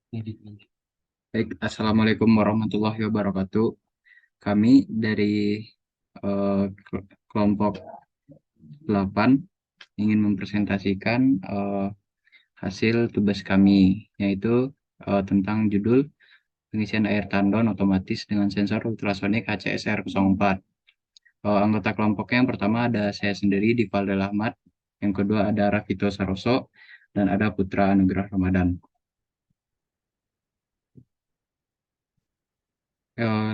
Baik, Assalamualaikum warahmatullahi wabarakatuh. Kami dari kelompok 8 ingin mempresentasikan hasil tugas kami, yaitu tentang judul pengisian air tandon otomatis dengan sensor ultrasonik HCSR04. Anggota kelompoknya yang pertama ada saya sendiri, Difaldel Ahmad, yang kedua ada Rafito Saroso, dan ada Putra Anugrah Ramadan.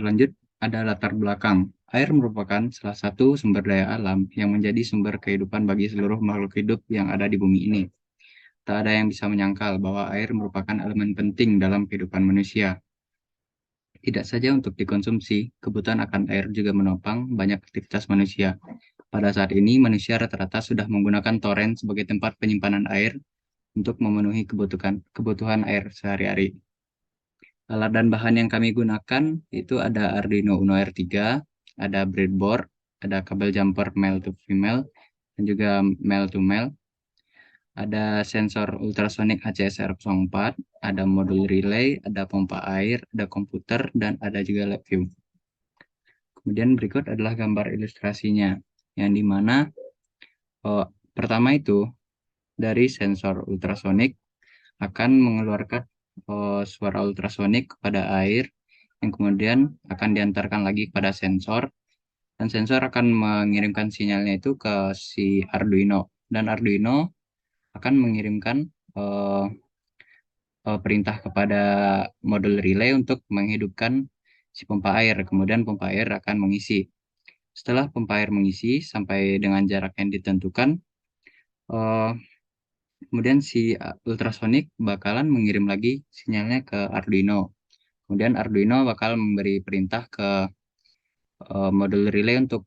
Lanjut, ada latar belakang. Air merupakan salah satu sumber daya alam yang menjadi sumber kehidupan bagi seluruh makhluk hidup yang ada di bumi ini. Tak ada yang bisa menyangkal bahwa air merupakan elemen penting dalam kehidupan manusia. Tidak saja untuk dikonsumsi, kebutuhan akan air juga menopang banyak aktivitas manusia. Pada saat ini, manusia rata-rata sudah menggunakan toren sebagai tempat penyimpanan air untuk memenuhi kebutuhan air sehari-hari. Alat dan bahan yang kami gunakan itu ada Arduino Uno R3, ada breadboard, ada kabel jumper male to female, dan juga male to male. Ada sensor ultrasonic HCSR04, ada modul relay, ada pompa air, ada komputer, dan ada juga lab view. Kemudian berikut adalah gambar ilustrasinya, yang dimana oh, pertama itu dari sensor ultrasonik akan mengeluarkan suara ultrasonik kepada air yang kemudian akan diantarkan lagi kepada sensor dan sensor akan mengirimkan sinyalnya itu ke si Arduino dan Arduino akan mengirimkan eh, perintah kepada modul relay untuk menghidupkan si pompa air. Kemudian pompa air akan mengisi. Setelah pompa air mengisi sampai dengan jarak yang ditentukan, eh, kemudian si ultrasonik bakalan mengirim lagi sinyalnya ke Arduino. Kemudian Arduino bakal memberi perintah ke modul relay untuk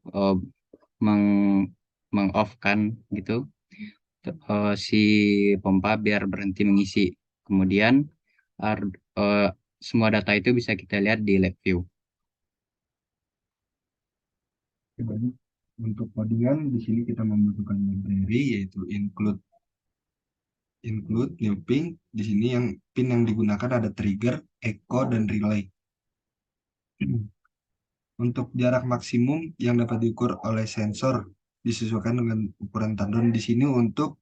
meng meng-off-kan gitu si pompa biar berhenti mengisi. Kemudian eh, semua data itu bisa kita lihat di lab view. Jadi untuk codingan di sini kita membutuhkan library yaitu include new pin. Di sini yang pin yang digunakan ada trigger, echo dan relay. Untuk jarak maksimum yang dapat diukur oleh sensor disesuaikan dengan ukuran tandon di sini untuk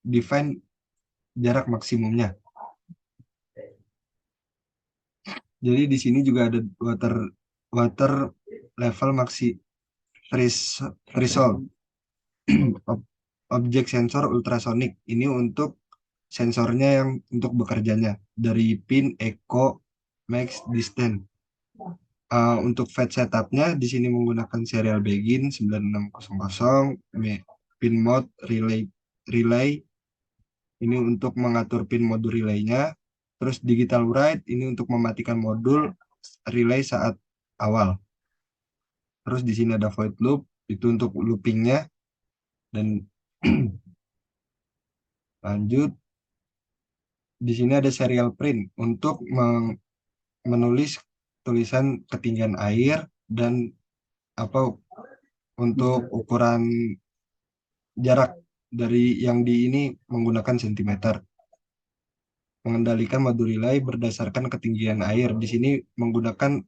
define jarak maksimumnya. Jadi di sini juga ada water water level threshold objek sensor ultrasonik. Ini untuk sensornya yang untuk bekerjanya dari pin echo max distance. Untuk fetch setupnya di sini menggunakan serial begin 9600, pin mode relay ini untuk mengatur pin modul relaynya, terus digital write ini untuk mematikan modul relay saat awal. Terus di sini ada void loop itu untuk loopingnya dan lanjut di sini ada serial print untuk menulis tulisan ketinggian air dan apa untuk ukuran jarak dari yang di ini menggunakan sentimeter. Mengendalikan modul relay berdasarkan ketinggian air. Di sini menggunakan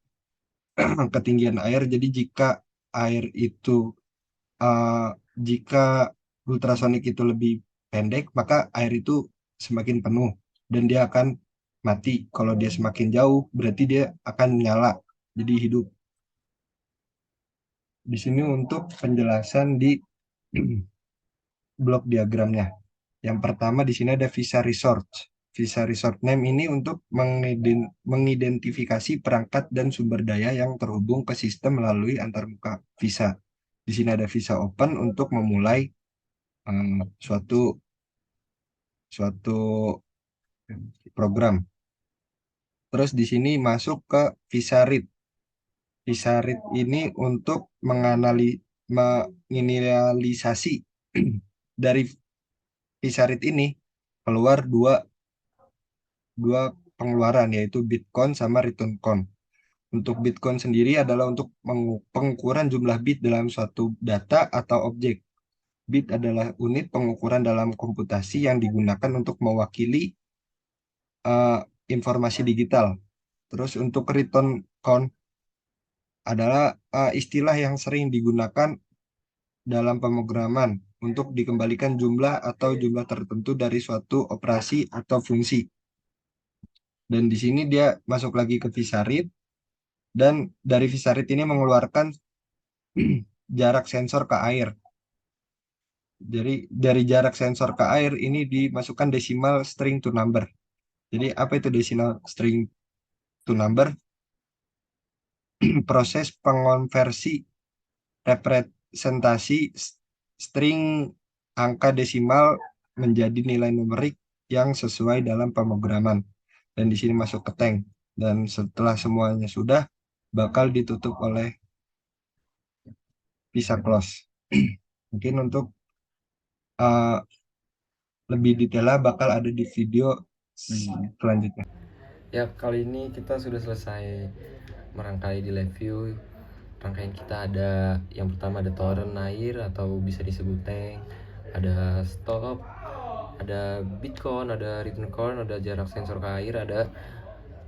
ketinggian air. Jadi air itu uh, jika ultrasonik itu lebih pendek, maka air itu semakin penuh dan dia akan mati. Kalau dia semakin jauh, berarti dia akan nyala. Jadi hidup. Di sini untuk penjelasan di blok diagramnya. Yang pertama di sini ada visa resource. Visa resource name ini untuk mengidentifikasi perangkat dan sumber daya yang terhubung ke sistem melalui antarmuka visa. Di sini ada visa open untuk memulai suatu suatu program. Terus di sini masuk ke visa read. Visa read ini untuk menginisialisasi dari visa read ini keluar dua pengeluaran yaitu Bitcoin sama return count. Untuk Bitcoin sendiri adalah untuk pengukuran jumlah bit dalam suatu data atau objek. Bit adalah unit pengukuran dalam komputasi yang digunakan untuk mewakili informasi digital. Terus untuk return count adalah istilah yang sering digunakan dalam pemrograman untuk dikembalikan jumlah atau jumlah tertentu dari suatu operasi atau fungsi. Dan di sini dia masuk lagi ke Visarit, dan dari Visarit ini mengeluarkan jarak sensor ke air. Jadi dari jarak sensor ke air ini dimasukkan decimal string to number. Jadi apa itu decimal string to number? Proses pengonversi representasi string angka desimal menjadi nilai numerik yang sesuai dalam pemrograman. Dan di sini masuk ke tank. Dan setelah semuanya sudah, bakal ditutup oleh bisa close. Mungkin untuk uh, lebih detailnya bakal ada di video selanjutnya. Ya, kali ini kita sudah selesai merangkai di live view. Rangkaian kita ada yang pertama ada torrent air atau bisa disebut tank, ada stop, ada bitcoin, ada return count, ada jarak sensor ke air, ada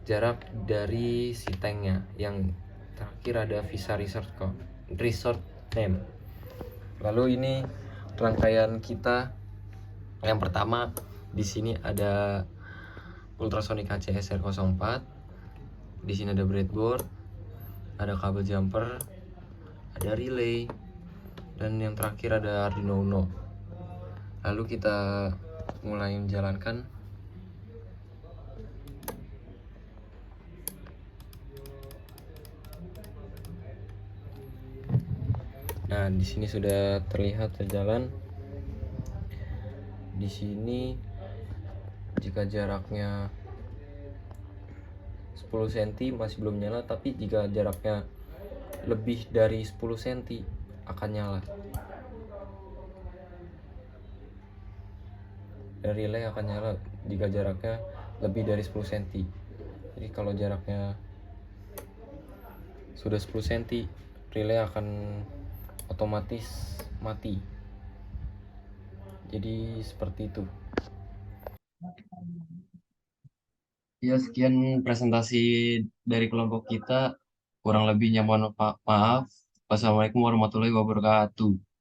jarak dari si tanknya. Yang terakhir ada visa resort name. Lalu ini rangkaian kita yang pertama di sini ada Ultrasonic HCSR 04. Di sini ada breadboard, ada kabel jumper, ada relay, dan yang terakhir ada Arduino Uno. Lalu kita mulai menjalankan. Nah, di sini sudah terlihat berjalan. Di sini jika jaraknya 10 cm masih belum nyala, tapi jika jaraknya lebih dari 10 cm akan nyala. Dan relay akan nyala jika jaraknya lebih dari 10 cm. Jadi kalau jaraknya sudah 10 cm, relay akan otomatis mati. Jadi seperti itu. Ya, sekian presentasi dari kelompok kita. Kurang lebihnya mohon maaf. Wassalamualaikum warahmatullahi wabarakatuh.